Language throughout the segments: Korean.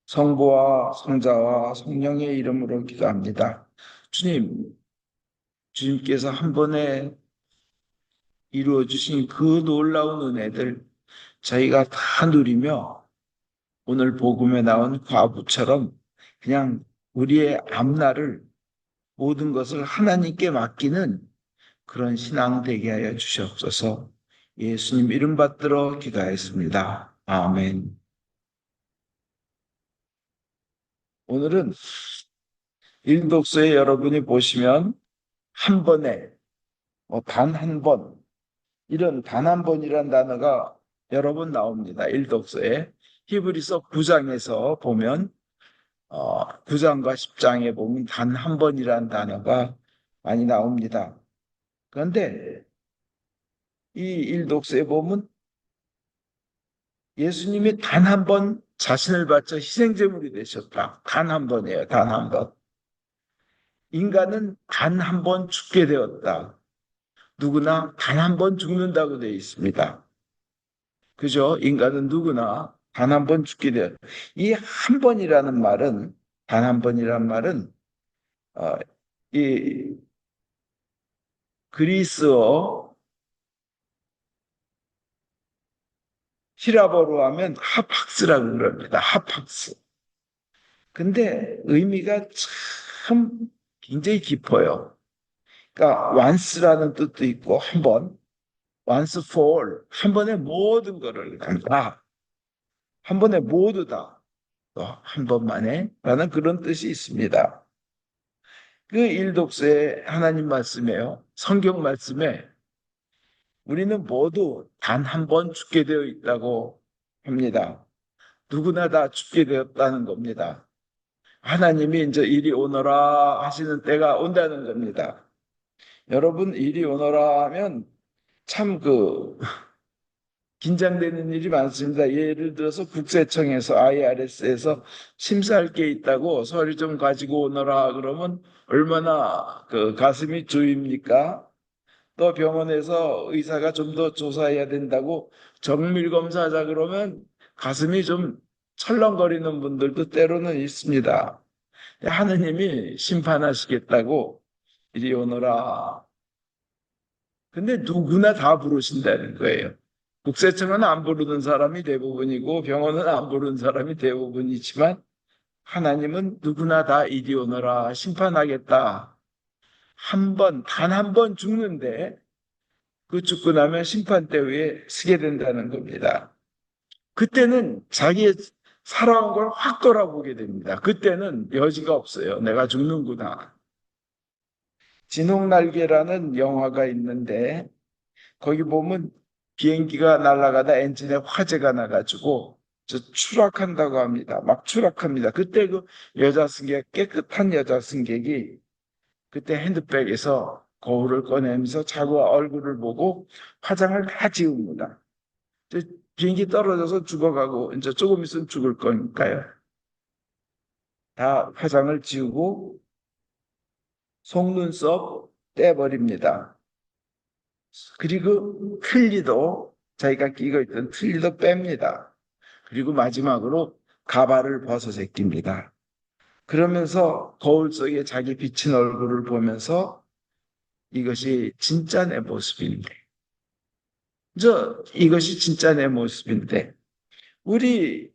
성부와 성자와 성령의 이름으로 기도합니다. 주님, 주님께서 한 번에 이루어 주신 그 놀라운 은혜들 저희가 다 누리며 오늘 복음에 나온 과부처럼 그냥 우리의 앞날을 모든 것을 하나님께 맡기는 그런 신앙 되게 하여 주시옵소서. 예수님 이름 받들어 기도하였습니다. 아멘. 오늘은 일독서에 여러분이 보시면 한 번에 단 한 번, 이런 단 한 번이란 단어가 여러 번 나옵니다. 일독서에. 히브리서 9장에서 보면 9장과 10장에 보면 단 한 번이란 단어가 많이 나옵니다. 그런데 이 일독서에 보면 예수님이 단 한 번 자신을 바쳐 희생제물이 되셨다. 단 한 번이에요. 단 한 번. 인간은 단 한 번 죽게 되었다. 누구나 단 한 번 죽는다고 되어 있습니다. 그죠? 인간은 누구나 단 한 번 죽게 돼요. 이 한 번이라는 말은, 단 한 번이라는 말은, 어, 이 그리스어 히라버로 하면 하팍스라고 그럽니다. 하팍스. 근데 의미가 참 굉장히 깊어요. 그러니까 once라는 뜻도 있고, 한 번, once for all, 한 번에 모든 거를 다, 한 번에 모두 다, 한 번만에 라는 그런 뜻이 있습니다. 그 일독서의 하나님 말씀에요. 성경 말씀에 우리는 모두 단 한 번 죽게 되어 있다고 합니다. 누구나 다 죽게 되었다는 겁니다. 하나님이 이제 이리 오너라 하시는 때가 온다는 겁니다. 여러분, 이리 오너라 하면 참 긴장되는 일이 많습니다. 예를 들어서 국세청에서 IRS에서 심사할 게 있다고 서류 좀 가지고 오너라 그러면 얼마나 가슴이 조입니까? 또 병원에서 의사가 좀 더 조사해야 된다고 정밀 검사하자 그러면 가슴이 좀 철렁거리는 분들도 때로는 있습니다. 하느님이 심판하시겠다고 이리 오너라. 근데 누구나 다 부르신다는 거예요. 국세청은 안 부르는 사람이 대부분이고 병원은 안 부르는 사람이 대부분이지만 하나님은 누구나 다 이리 오너라 심판하겠다. 한 번, 단 한 번 죽는데 그 죽고 나면 심판대 위에 서게 된다는 겁니다. 그때는 자기의 살아온 걸 확 돌아보게 됩니다. 그때는 여지가 없어요. 내가 죽는구나. 진홍날개라는 영화가 있는데 거기 보면 비행기가 날아가다 엔진에 화재가 나가지고 추락한다고 합니다. 막 추락합니다. 그때 그 여자 승객, 깨끗한 여자 승객이 그때 핸드백에서 거울을 꺼내면서 자기 얼굴을 보고 화장을 다 지웁니다. 비행기 떨어져서 죽어가고 이제 조금 있으면 죽을 거니까요. 다 화장을 지우고 속눈썹 떼버립니다. 그리고 틀니도 자기가 끼고 있던 틀니도 뺍니다. 그리고 마지막으로 가발을 벗어 제낍니다. 그러면서 거울 속에 자기 비친 얼굴을 보면서 이것이 진짜 내 모습인데, 이것이 진짜 내 모습인데, 우리가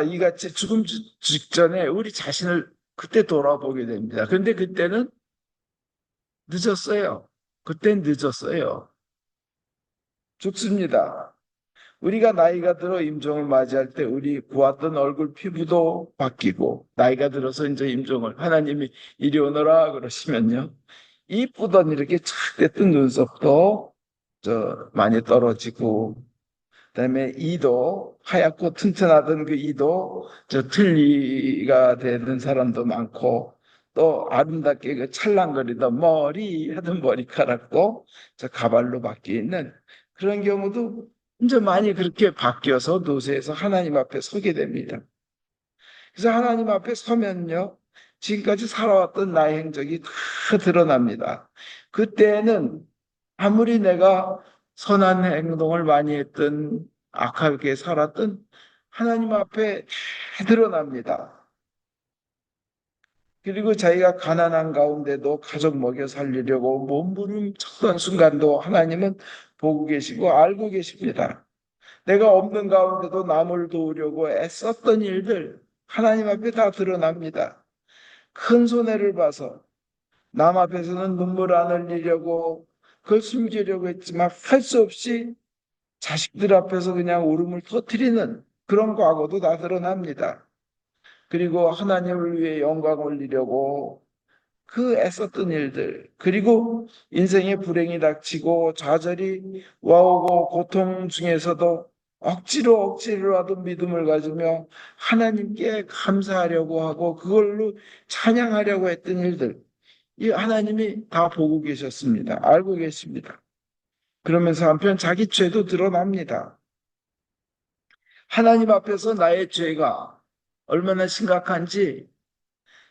이같이 죽음 직전에 우리 자신을 그때 돌아보게 됩니다. 그런데 그때는 늦었어요. 그땐 늦었어요. 죽습니다. 우리가 나이가 들어 임종을 맞이할 때 우리 보았던 얼굴 피부도 바뀌고 나이가 들어서 이제 임종을 하나님이 이리 오너라 그러시면요. 이쁘던 이렇게 착 됐던 눈썹도 많이 떨어지고 그다음에 이도 하얗고 튼튼하던 그 이도 틀니가 되는 사람도 많고 또 아름답게 그 찰랑거리던 머리 하던 머리카락도 가발로 바뀌는 그런 경우도 이제 많이 그렇게 바뀌어서 노쇠해서 하나님 앞에 서게 됩니다. 그래서 하나님 앞에 서면요, 지금까지 살아왔던 나의 행적이 다 드러납니다. 그때는 아무리 내가 선한 행동을 많이 했든 악하게 살았든 하나님 앞에 다 드러납니다. 그리고 자기가 가난한 가운데도 가족 먹여 살리려고 몸부림쳤던 순간도 하나님은 보고 계시고 알고 계십니다. 내가 없는 가운데도 남을 도우려고 애썼던 일들 하나님 앞에 다 드러납니다. 큰 손해를 봐서 남 앞에서는 눈물 안 흘리려고 그걸 숨기려고 했지만 할 수 없이 자식들 앞에서 그냥 울음을 터뜨리는 그런 과거도 다 드러납니다. 그리고 하나님을 위해 영광 올리려고 그 애썼던 일들, 그리고 인생의 불행이 닥치고 좌절이 와오고 고통 중에서도 억지로라도 믿음을 가지며 하나님께 감사하려고 하고 그걸로 찬양하려고 했던 일들, 이 하나님이 다 보고 계셨습니다. 알고 계십니다. 그러면서 한편 자기 죄도 드러납니다. 하나님 앞에서 나의 죄가 얼마나 심각한지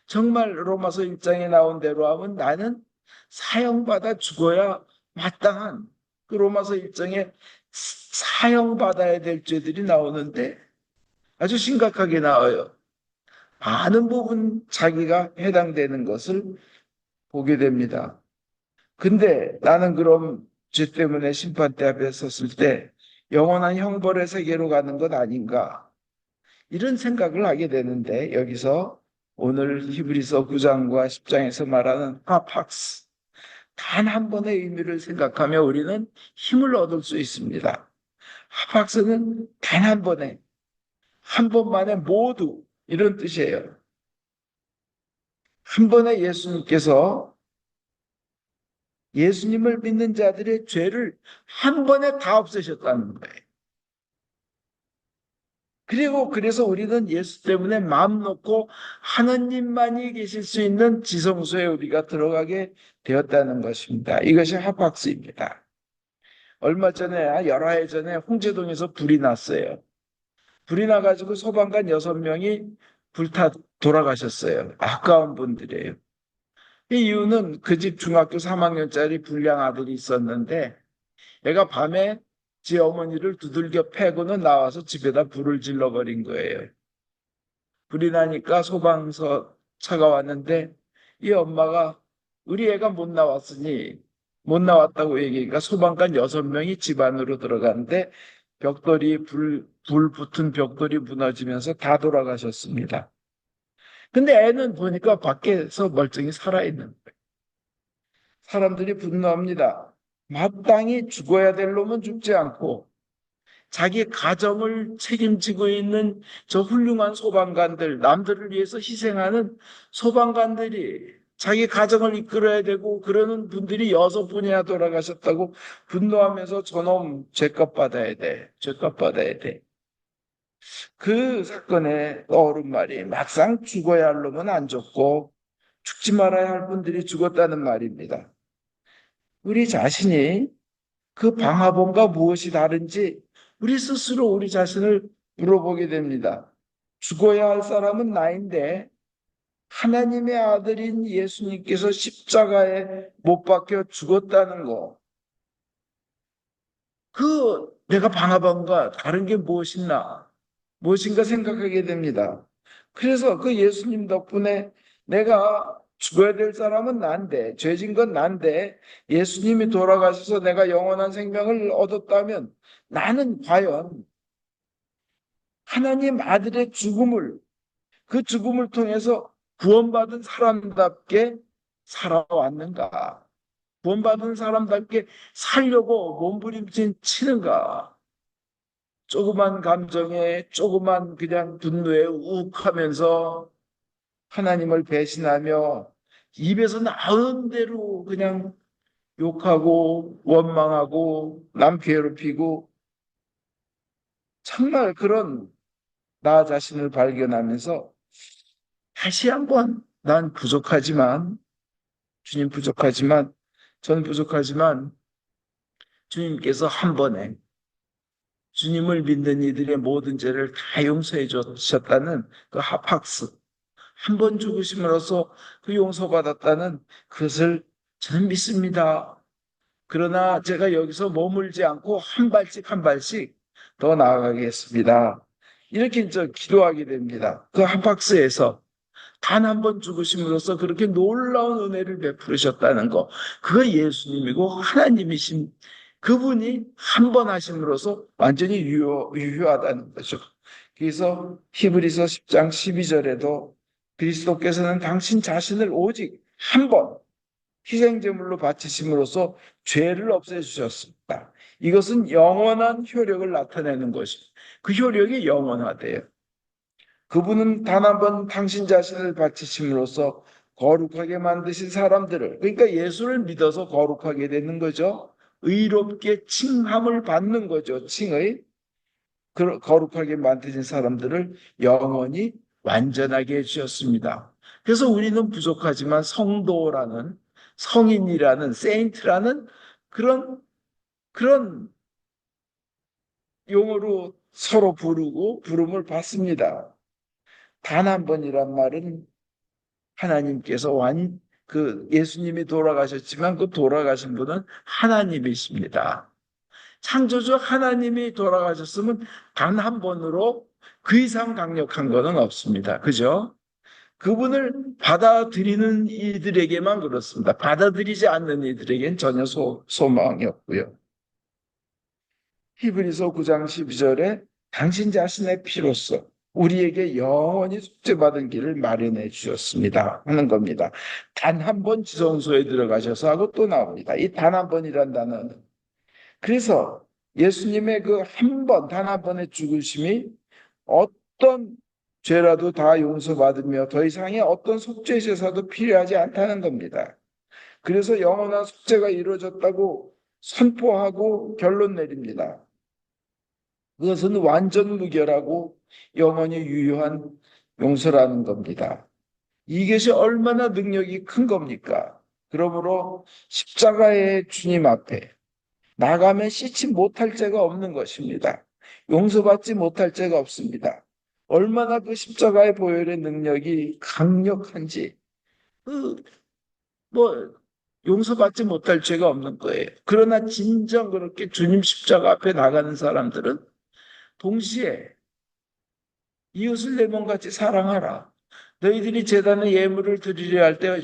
정말 로마서 1장에 나온 대로 하면 나는 사형받아 죽어야 마땅한 그 로마서 1장에 사형받아야 될 죄들이 나오는데 아주 심각하게 나와요. 많은 부분 자기가 해당되는 것을 보게 됩니다. 근데 나는 그럼 죄 때문에 심판대 앞에 섰을 때 영원한 형벌의 세계로 가는 것 아닌가? 이런 생각을 하게 되는데 여기서 오늘 히브리서 9장과 10장에서 말하는 하팍스, 단 한 번의 의미를 생각하며 우리는 힘을 얻을 수 있습니다. 하팍스는 단 한 번에, 한 번만에 모두 이런 뜻이에요. 한 번에 예수님께서 예수님을 믿는 자들의 죄를 한 번에 다 없애셨다는 거예요. 그리고 그래서 우리는 예수 때문에 마음 놓고 하나님만이 계실 수 있는 지성소에 우리가 들어가게 되었다는 것입니다. 이것이 하박스입니다. 얼마 전에, 여러 해 전에 홍제동에서 불이 났어요. 불이 나가지고 소방관 6명이 불타 돌아가셨어요. 아까운 분들이에요. 이 이유는 그 집 중학교 3학년짜리 불량 아들이 있었는데 얘가 밤에 지 어머니를 두들겨 패고는 나와서 집에다 불을 질러버린 거예요. 불이 나니까 소방서 차가 왔는데 이 엄마가 우리 애가 못 나왔으니 못 나왔다고 얘기하니까 소방관 6명이 집 안으로 들어갔는데 불 붙은 벽돌이 무너지면서 다 돌아가셨습니다. 근데 애는 보니까 밖에서 멀쩡히 살아있는 거예요. 사람들이 분노합니다. 마땅히 죽어야 될 놈은 죽지 않고 자기 가정을 책임지고 있는 저 훌륭한 소방관들, 남들을 위해서 희생하는 소방관들이 자기 가정을 이끌어야 되고 그러는 분들이 6분이나 돌아가셨다고 분노하면서 저놈 죄값 받아야 돼. 죄값 받아야 돼. 그 사건에 떠오른 말이 막상 죽어야 할 놈은 안 죽고 죽지 말아야 할 분들이 죽었다는 말입니다. 우리 자신이 그 방화범과 무엇이 다른지 우리 스스로 우리 자신을 물어보게 됩니다. 죽어야 할 사람은 나인데 하나님의 아들인 예수님께서 십자가에 못 박혀 죽었다는 거. 그 내가 방화범과 다른 게 무엇인가? 무엇인가 생각하게 됩니다. 그래서 그 예수님 덕분에 내가 죽어야 될 사람은 난데, 죄진 건 난데, 예수님이 돌아가셔서 내가 영원한 생명을 얻었다면 나는 과연 하나님 아들의 그 죽음을 통해서 구원받은 사람답게 살아왔는가? 구원받은 사람답게 살려고 몸부림치는가? 조그만 감정에, 조그만 그냥 분노에 욱하면서 하나님을 배신하며 입에서 나오는 대로 그냥 욕하고 원망하고 남 괴롭히고 정말 그런 나 자신을 발견하면서 다시 한번 난 부족하지만 주님 부족하지만 저는 부족하지만 주님께서 한 번에 주님을 믿는 이들의 모든 죄를 다 용서해 주셨다는 그 하팍스 한 번 죽으심으로써 그 용서받았다는 그것을 저는 믿습니다. 그러나 제가 여기서 머물지 않고 한 발씩 한 발씩 더 나아가겠습니다. 이렇게 기도하게 됩니다. 그 한 박스에서 단 한 번 죽으심으로써 그렇게 놀라운 은혜를 베푸셨다는 거. 그거 예수님이고 하나님이신 그분이 한 번 하심으로써 완전히 유효하다는 거죠. 그래서 히브리서 10장 12절에도 그리스도께서는 당신 자신을 오직 한 번 희생제물로 바치심으로써 죄를 없애주셨습니다. 이것은 영원한 효력을 나타내는 것입니다. 그 효력이 영원하대요. 그분은 단 한 번 당신 자신을 바치심으로써 거룩하게 만드신 사람들을, 그러니까 예수를 믿어서 거룩하게 되는 거죠. 의롭게 칭함을 받는 거죠. 칭의. 거룩하게 만드신 사람들을 영원히 완전하게 해주셨습니다. 그래서 우리는 부족하지만 성도라는, 성인이라는, 세인트라는 그런 용어로 서로 부름을 받습니다. 단 한 번이란 말은 하나님께서 예수님이 돌아가셨지만 그 돌아가신 분은 하나님이십니다. 창조주 하나님이 돌아가셨으면 단 한 번으로 그 이상 강력한 것은 없습니다. 그죠? 그분을 받아들이는 이들에게만 그렇습니다. 받아들이지 않는 이들에겐 전혀 소망이 없고요. 히브리서 9장 12절에 당신 자신의 피로써 우리에게 영원히 속죄받은 길을 마련해 주셨습니다 하는 겁니다. 단 한 번 지성소에 들어가셔서 하고 또 나옵니다. 이 단 한 번이란 단어는 그래서 예수님의 그 한 번, 단 한 번의 죽으심이 어떤 죄라도 다 용서받으며 더 이상의 어떤 속죄 제사도 필요하지 않다는 겁니다. 그래서 영원한 속죄가 이루어졌다고 선포하고 결론 내립니다. 그것은 완전 무결하고 영원히 유효한 용서라는 겁니다. 이것이 얼마나 능력이 큰 겁니까? 그러므로 십자가의 주님 앞에 나가면 씻지 못할 죄가 없는 것입니다. 용서받지 못할 죄가 없습니다. 얼마나 그 십자가의 보혈의 능력이 강력한지, 뭐, 용서받지 못할 죄가 없는 거예요. 그러나 진정 그렇게 주님 십자가 앞에 나가는 사람들은 동시에 이웃을 내 몸같이 사랑하라. 너희들이 제단에 예물을 드리려 할 때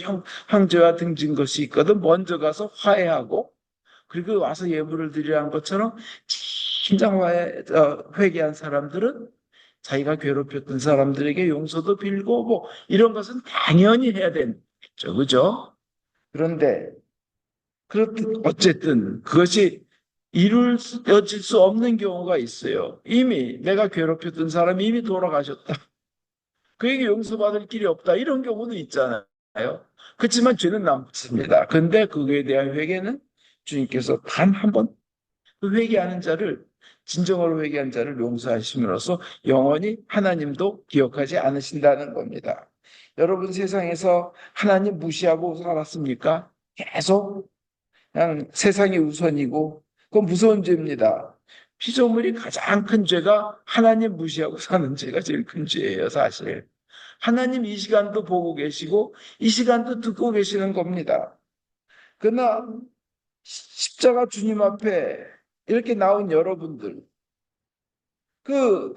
형제와 등진 것이 있거든 먼저 가서 화해하고 그리고 와서 예물을 드리려 한 것처럼 진정 회개한 사람들은 자기가 괴롭혔던 사람들에게 용서도 빌고 뭐 이런 것은 당연히 해야 되겠죠. 그죠? 그런데 그렇듯 어쨌든 그것이 이루어질 수 없는 경우가 있어요. 이미 내가 괴롭혔던 사람이 이미 돌아가셨다. 그에게 용서받을 길이 없다. 이런 경우도 있잖아요. 그렇지만 죄는 남습니다. 근데 그거에 대한 회개는 주님께서 단 한 번 회개하는 자를 진정으로 회개한 자를 용서하심으로써 영원히 하나님도 기억하지 않으신다는 겁니다. 여러분 세상에서 하나님 무시하고 살았습니까? 계속 그냥 세상이 우선이고 그건 무서운 죄입니다. 피조물이 가장 큰 죄가 하나님 무시하고 사는 죄가 제일 큰 죄예요, 사실. 하나님 이 시간도 보고 계시고 이 시간도 듣고 계시는 겁니다. 그러나 십자가 주님 앞에 이렇게 나온 여러분들,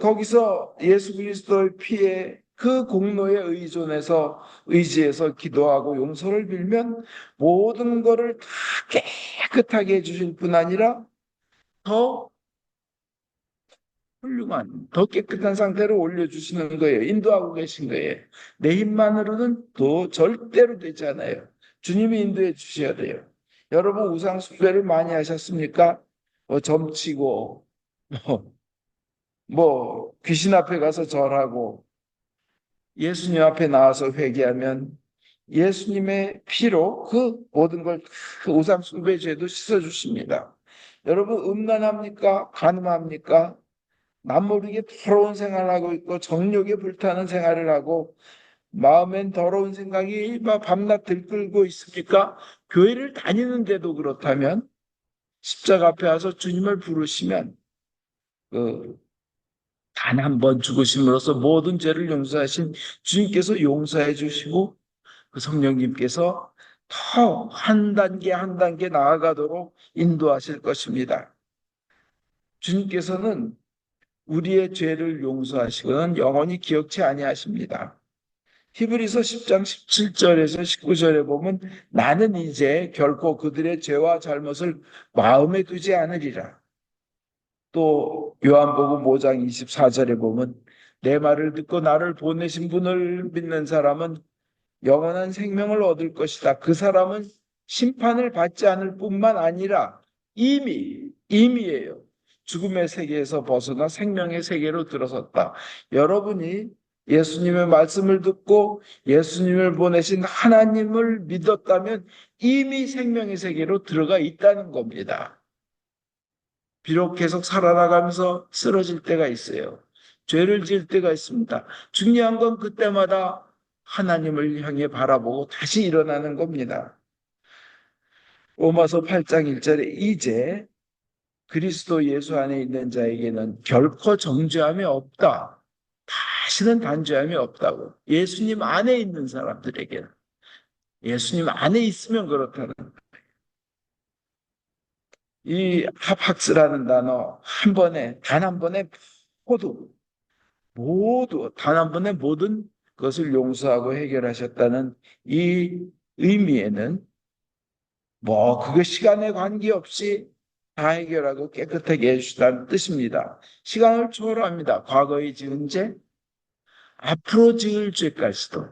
거기서 예수 그리스도의 피에 그 공로에 의지해서 기도하고 용서를 빌면 모든 것을 다 깨끗하게 해주실 뿐 아니라 더 훌륭한, 더 깨끗한 상태로 올려주시는 거예요. 인도하고 계신 거예요. 내 힘만으로는 더 절대로 되지 않아요. 주님이 인도해 주셔야 돼요. 여러분 우상 숭배를 많이 하셨습니까? 점치고 뭐, 귀신 앞에 가서 절하고 예수님 앞에 나와서 회개하면 예수님의 피로 그 모든 그 우상 숭배 죄도 씻어 주십니다. 여러분 음란합니까? 간음합니까? 남모르게 더러운 생활을 하고 있고 정욕에 불타는 생활을 하고 마음엔 더러운 생각이 밤낮 들끓고 있습니까? 교회를 다니는데도 그렇다면 십자가 앞에 와서 주님을 부르시면 단 한 번 죽으심으로써 모든 죄를 용서하신 주님께서 용서해 주시고 그 성령님께서 더 한 단계 한 단계 나아가도록 인도하실 것입니다. 주님께서는 우리의 죄를 용서하시고는 영원히 기억치 아니하십니다. 히브리서 10장 17절에서 19절에 보면 나는 이제 결코 그들의 죄와 잘못을 마음에 두지 않으리라. 또 요한복음 5장 24절에 보면 내 말을 듣고 나를 보내신 분을 믿는 사람은 영원한 생명을 얻을 것이다. 그 사람은 심판을 받지 않을 뿐만 아니라 이미예요. 죽음의 세계에서 벗어나 생명의 세계로 들어섰다. 여러분이 예수님의 말씀을 듣고 예수님을 보내신 하나님을 믿었다면 이미 생명의 세계로 들어가 있다는 겁니다. 비록 계속 살아나가면서 쓰러질 때가 있어요. 죄를 지을 때가 있습니다. 중요한 건 그때마다 하나님을 향해 바라보고 다시 일어나는 겁니다. 로마서 8장 1절에 이제 그리스도 예수 안에 있는 자에게는 결코 정죄함이 없다. 다시는 단죄함이 없다고. 예수님 안에 있는 사람들에게는. 예수님 안에 있으면 그렇다는. 이 하팍스라는 단어 단 한 번에 모두 단 한 번에 모든 것을 용서하고 해결하셨다는 이 의미에는 그게 시간에 관계없이 다 해결하고 깨끗하게 해주다는 뜻입니다. 시간을 초월합니다. 과거에 지은 죄, 앞으로 지을 죄까지도.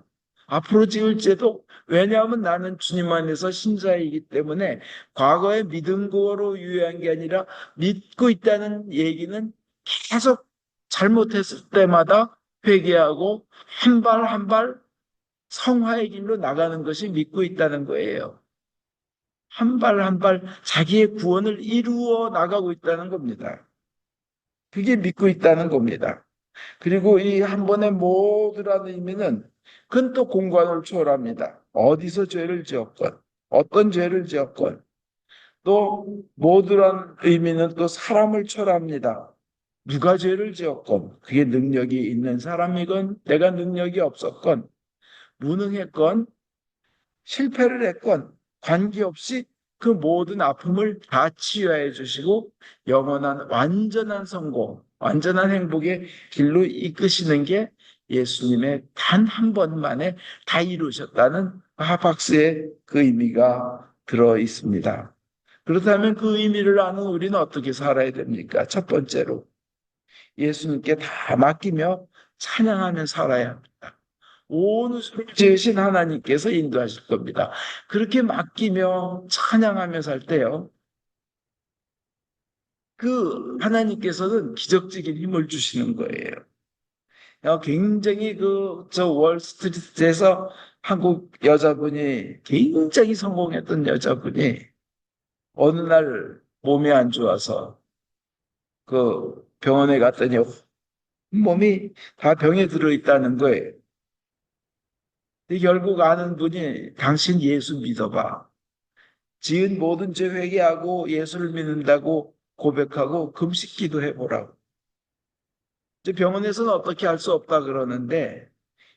앞으로 지을 죄도 왜냐하면 나는 주님 안에서 신자이기 때문에 과거의 믿음으로 유효한 게 아니라 믿고 있다는 얘기는 계속 잘못했을 때마다 회개하고 한 발 한 발 성화의 길로 나가는 것이 믿고 있다는 거예요. 한 발 한 발 자기의 구원을 이루어 나가고 있다는 겁니다. 그게 믿고 있다는 겁니다. 그리고 이 한 번의 모두라는 의미는 그건 또 공간을 초월합니다. 어디서 죄를 지었건, 어떤 죄를 지었건, 또 모두라는 의미는 또 사람을 초월합니다. 누가 죄를 지었건, 그게 능력이 있는 사람이건, 내가 능력이 없었건, 무능했건, 실패를 했건 관계없이 그 모든 아픔을 다 치유해 주시고 영원한 완전한 성공, 완전한 행복의 길로 이끄시는 게 예수님의 단 한 번만에 다 이루셨다는 하박스의 그 의미가 들어 있습니다. 그렇다면 그 의미를 아는 우리는 어떻게 살아야 됩니까? 첫 번째로 예수님께 다 맡기며 찬양하며 살아야 합니다. 온 우주를 지으신 하나님께서 인도하실 겁니다. 그렇게 맡기며 찬양하며 살 때요. 그 하나님께서는 기적적인 힘을 주시는 거예요. 굉장히 저 월스트리트에서 한국 여자분이 굉장히 성공했던 여자분이 어느 날 몸이 안 좋아서 그 병원에 갔더니 몸이 다 병에 들어 있다는 거예요. 결국 아는 분이 당신 예수 믿어봐. 지은 모든 죄 회개하고 예수를 믿는다고 고백하고 금식 기도해보라고. 이제 병원에서는 어떻게 할 수 없다 그러는데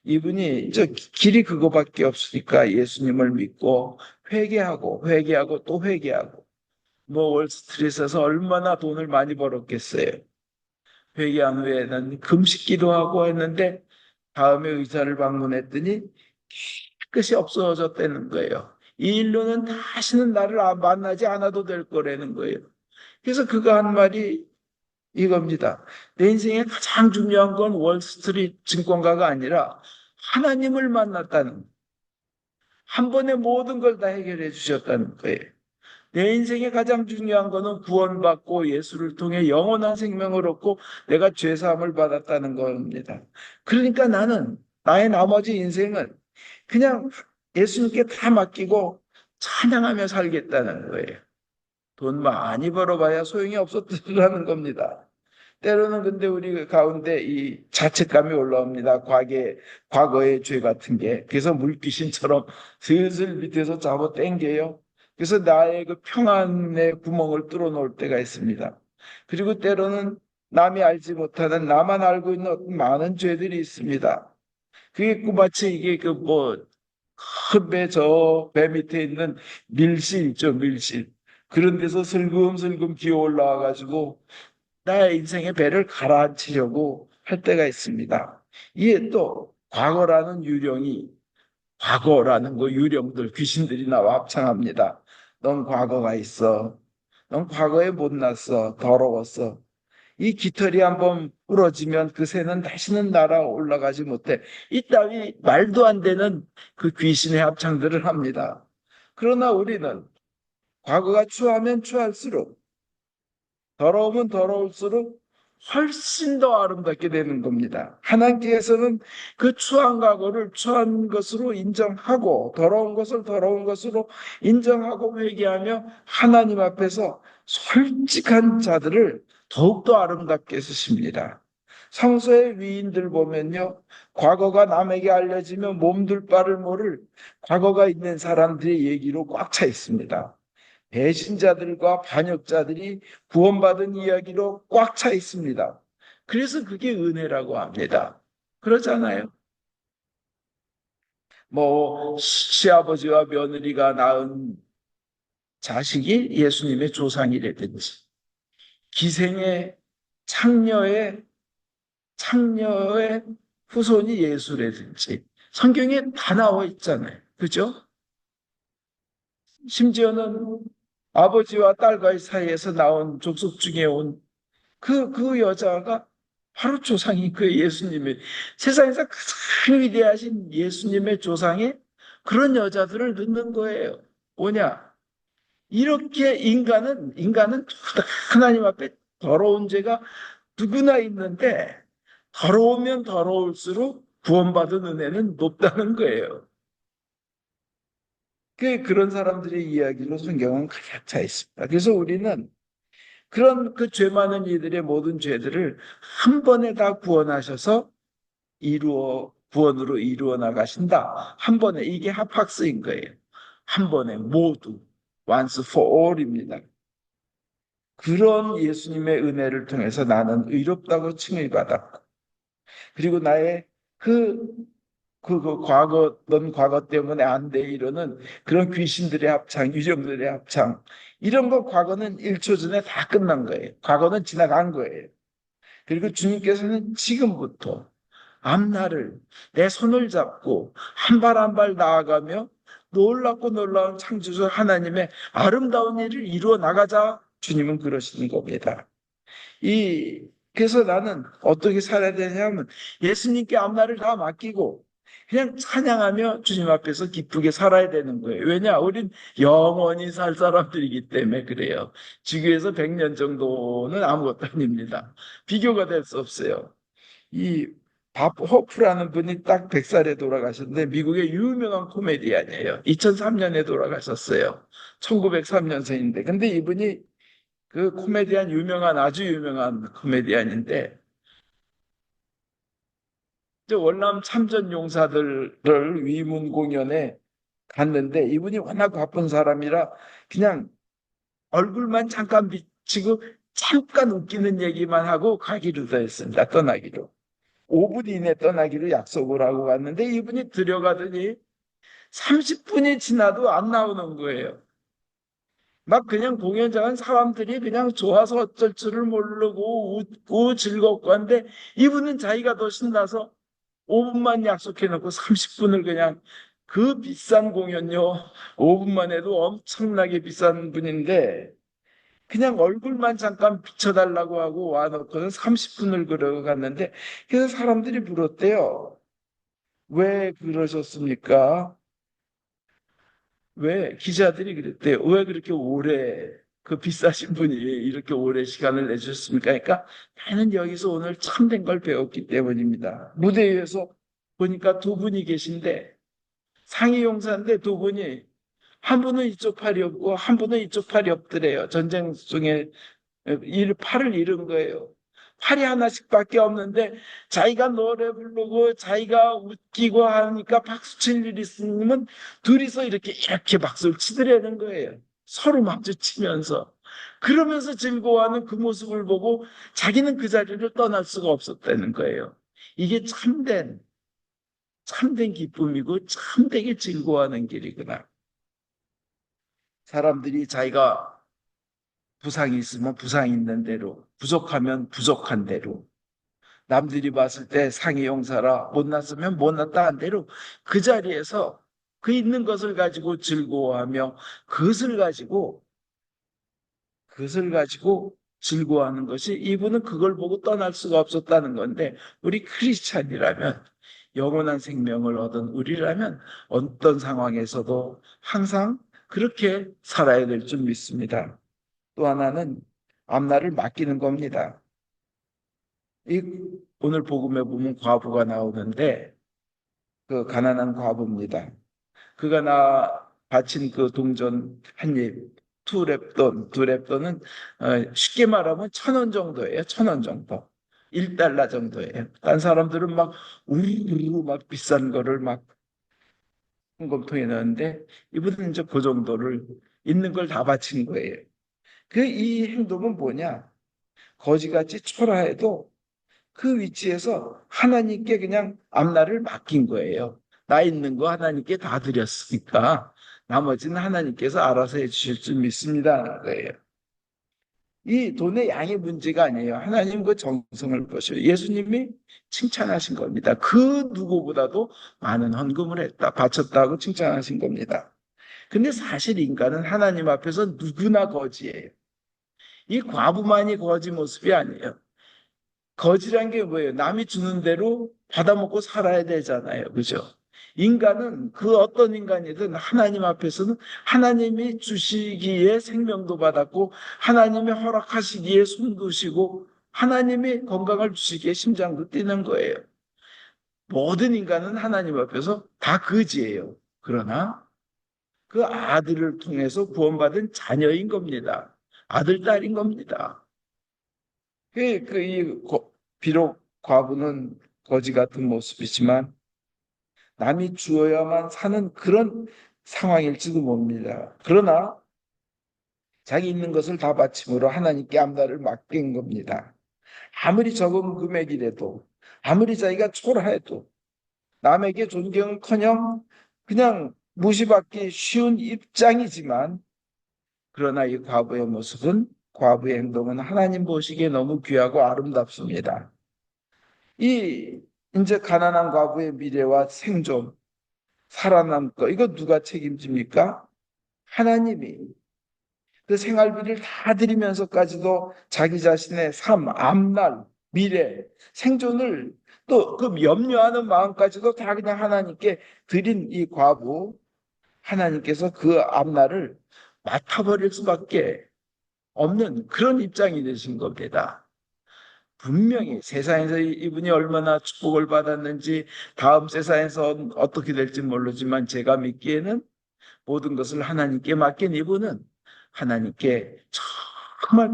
이분이 길이 그거밖에 없으니까 예수님을 믿고 회개하고 또 회개하고 월스트리트에서 얼마나 돈을 많이 벌었겠어요. 회개한 후에는 금식 기도하고 했는데 다음에 의사를 방문했더니 깨끗이 없어졌다는 거예요. 이 일로는 다시는 나를 만나지 않아도 될 거라는 거예요. 그래서 그가 한 말이 이겁니다. 내 인생에 가장 중요한 건 월스트리트 증권가가 아니라 하나님을 만났다는, 한 번에 모든 걸 다 해결해 주셨다는 거예요. 내 인생에 가장 중요한 거는 구원받고 예수를 통해 영원한 생명을 얻고 내가 죄사함을 받았다는 겁니다. 그러니까 나는 나의 나머지 인생은 그냥 예수님께 다 맡기고 찬양하며 살겠다는 거예요. 돈 많이 벌어봐야 소용이 없었다는 겁니다. 때로는 근데 우리 가운데 이 자책감이 올라옵니다. 과거의 죄 같은 게. 그래서 물귀신처럼 슬슬 밑에서 잡아 당겨요. 그래서 나의 그 평안의 구멍을 뚫어 놓을 때가 있습니다. 그리고 때로는 남이 알지 못하는 나만 알고 있는 어떤 많은 죄들이 있습니다. 그게 마치 이게 큰 배 밑에 있는 밀실 있죠, 밀실. 그런 데서 슬금슬금 기어 올라와가지고 나의 인생의 배를 가라앉히려고 할 때가 있습니다. 이에 또 과거라는 유령이 과거라는 거 유령들 귀신들이 나와 합창합니다. 넌 과거가 있어. 넌 과거에 못났어. 더러웠어. 이 깃털이 한번 부러지면 그 새는 다시는 날아 올라가지 못해. 이따위 말도 안 되는 그 귀신의 합창들을 합니다. 그러나 우리는 과거가 추하면 추할수록 더러우면 더러울수록 훨씬 더 아름답게 되는 겁니다. 하나님께서는 그 추한 과거를 추한 것으로 인정하고 더러운 것을 더러운 것으로 인정하고 회개하며 하나님 앞에서 솔직한 자들을 더욱더 아름답게 쓰십니다. 성서의 위인들 보면요. 과거가 남에게 알려지면 몸둘 바를 모를 과거가 있는 사람들의 얘기로 꽉 차 있습니다. 배신자들과 반역자들이 구원받은 이야기로 꽉 차 있습니다. 그래서 그게 은혜라고 합니다. 그렇잖아요. 뭐 시아버지와 며느리가 낳은 자식이 예수님의 조상이라든지 기생의 창녀의 후손이 예수라든지 성경에 다 나와 있잖아요. 그죠? 심지어는 아버지와 딸과의 사이에서 나온 족속 중에 온 그 여자가 바로 조상이 그 예수님의 세상에서 가장 위대하신 예수님의 조상에 그런 여자들을 넣는 거예요. 뭐냐? 이렇게 인간은 하나님 앞에 더러운 죄가 누구나 있는데 더러우면 더러울수록 구원받은 은혜는 높다는 거예요. 그런 사람들의 이야기로 성경은 가득 차 있습니다. 그래서 우리는 그런 그 죄 많은 이들의 모든 죄들을 한 번에 다 구원하셔서 구원으로 이루어 나가신다. 한 번에 이게 합학스인 거예요. 한 번에 모두 once for all입니다. 그런 예수님의 은혜를 통해서 나는 의롭다고 칭을 받았고 그리고 나의 그 넌 과거 때문에 안 돼 이러는 그런 귀신들의 합창, 유령들의 합창 이런 거 과거는 1초 전에 다 끝난 거예요. 과거는 지나간 거예요. 그리고 주님께서는 지금부터 앞날을 내 손을 잡고 한 발 한 발 나아가며 놀랍고 놀라운 창조주 하나님의 아름다운 일을 이루어 나가자 주님은 그러시는 겁니다. 그래서 나는 어떻게 살아야 되냐면 예수님께 앞날을 다 맡기고 그냥 찬양하며 주님 앞에서 기쁘게 살아야 되는 거예요. 왜냐? 우린 영원히 살 사람들이기 때문에 그래요. 지구에서 100년 정도는 아무것도 아닙니다. 비교가 될 수 없어요. 이 밥 호프라는 분이 딱 100살에 돌아가셨는데 미국의 유명한 코미디언이에요. 2003년에 돌아가셨어요. 1903년생인데. 근데 이분이 그 코미디언 아주 유명한 코미디언인데 월남 참전 용사들을 위문 공연에 갔는데 이분이 워낙 바쁜 사람이라 그냥 얼굴만 잠깐 비치고 잠깐 웃기는 얘기만 하고 가기로 했습니다. 떠나기로. 5분 이내 떠나기로 약속을 하고 갔는데 이분이 들어가더니 30분이 지나도 안 나오는 거예요. 막 그냥 공연장은 사람들이 그냥 좋아서 어쩔 줄을 모르고 웃고 즐겁고 한데 이분은 자기가 더 신나서 5분만 약속해놓고 30분을 그냥 그 비싼 공연요. 5분만 해도 엄청나게 비싼 분인데 그냥 얼굴만 잠깐 비춰달라고 하고 와놓고는 30분을 걸어갔는데 그래서 사람들이 물었대요. 왜 그러셨습니까? 왜 기자들이 그랬대요. 왜 그렇게 오래 그 비싸신 분이 이렇게 오래 시간을 내주셨습니까? 그러니까 나는 여기서 오늘 참된 걸 배웠기 때문입니다. 무대 위에서 보니까 두 분이 계신데 상위 용사인데 두 분이 한 분은 이쪽 팔이 없고 한 분은 이쪽 팔이 없더래요. 전쟁 중에 팔을 잃은 거예요. 팔이 하나씩밖에 없는데 자기가 노래 부르고 자기가 웃기고 하니까 박수 칠 일이 있으면 둘이서 이렇게 박수를 치더라는 거예요. 서로 마주치면서. 그러면서 즐거워하는 그 모습을 보고 자기는 그 자리를 떠날 수가 없었다는 거예요. 이게 참된 기쁨이고 참되게 즐거워하는 길이구나. 사람들이 자기가 부상이 있으면 부상이 있는 대로, 부족하면 부족한 대로, 남들이 봤을 때 상이 용사라 못났으면 못났다 한 대로 그 자리에서 그 있는 것을 가지고 즐거워하며 그것을 가지고 그것을 가지고 즐거워하는 것이, 이분은 그걸 보고 떠날 수가 없었다는 건데, 우리 크리스찬이라면, 영원한 생명을 얻은 우리라면 어떤 상황에서도 항상 그렇게 살아야 될 줄 믿습니다. 또 하나는 앞날을 맡기는 겁니다. 이 오늘 복음에 보면 과부가 나오는데, 그 가난한 과부입니다. 그가 바친 그 동전 한 입, 두 랩돈은 쉽게 말하면 1,000원 정도예요. 1,000원 정도. 1달러 정도예요. 딴 사람들은 막 우르르 막 비싼 거를 막 헌금통에 넣는데, 이분은 이제 그 정도를 있는 걸 다 바친 거예요. 그 이 행동은 뭐냐? 거지같이 초라해도 그 위치에서 하나님께 그냥 앞날을 맡긴 거예요. 나 있는 거 하나님께 다 드렸으니까 나머지는 하나님께서 알아서 해주실 줄 믿습니다. 거예요. 이 돈의 양의 문제가 아니에요. 하나님 그 정성을 보셔요. 예수님이 칭찬하신 겁니다. 그 누구보다도 많은 헌금을 했다, 바쳤다고 칭찬하신 겁니다. 근데 사실 인간은 하나님 앞에서 누구나 거지예요. 이 과부만이 거지 모습이 아니에요. 거지란 게 뭐예요? 남이 주는 대로 받아먹고 살아야 되잖아요. 그죠? 인간은 그 어떤 인간이든 하나님 앞에서는 하나님이 주시기에 생명도 받았고, 하나님이 허락하시기에 숨도 쉬고, 하나님이 건강을 주시기에 심장도 뛰는 거예요. 모든 인간은 하나님 앞에서 다 거지예요. 그러나 그 아들을 통해서 구원받은 자녀인 겁니다. 아들, 딸인 겁니다. 비록 과부는 거지 같은 모습이지만 남이 주어야만 사는 그런 상황일지도 모릅니다. 그러나 자기 있는 것을 다 바침으로 하나님께 앞날을 맡긴 겁니다. 아무리 적은 금액이라도, 아무리 자기가 초라해도, 남에게 존경은커녕 그냥 무시받기 쉬운 입장이지만, 그러나 이 과부의 모습은, 과부의 행동은 하나님 보시기에 너무 귀하고 아름답습니다. 이 이제 가난한 과부의 미래와 생존, 살아남을 거, 이거 누가 책임집니까? 하나님이. 그 생활비를 다 드리면서까지도 자기 자신의 삶, 앞날, 미래, 생존을 또 그 염려하는 마음까지도 다 그냥 하나님께 드린 이 과부, 하나님께서 그 앞날을 맡아버릴 수밖에 없는 그런 입장이 되신 겁니다. 분명히 세상에서 이분이 얼마나 축복을 받았는지, 다음 세상에서 어떻게 될지 모르지만 제가 믿기에는 모든 것을 하나님께 맡긴 이분은 하나님께 정말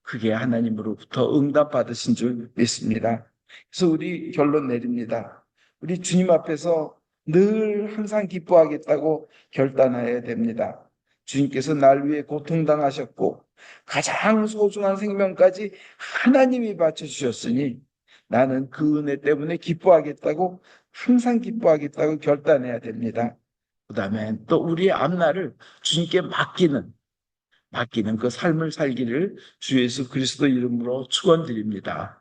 크게 하나님으로부터 응답받으신 줄 믿습니다. 그래서 우리 결론 내립니다. 우리 주님 앞에서 늘 항상 기뻐하겠다고 결단해야 됩니다. 주님께서 날 위해 고통당하셨고 가장 소중한 생명까지 하나님이 바쳐주셨으니 나는 그 은혜 때문에 기뻐하겠다고, 항상 기뻐하겠다고 결단해야 됩니다. 그 다음에 또 우리의 앞날을 주님께 맡기는 그 삶을 살기를 주 예수 그리스도 이름으로 축원드립니다.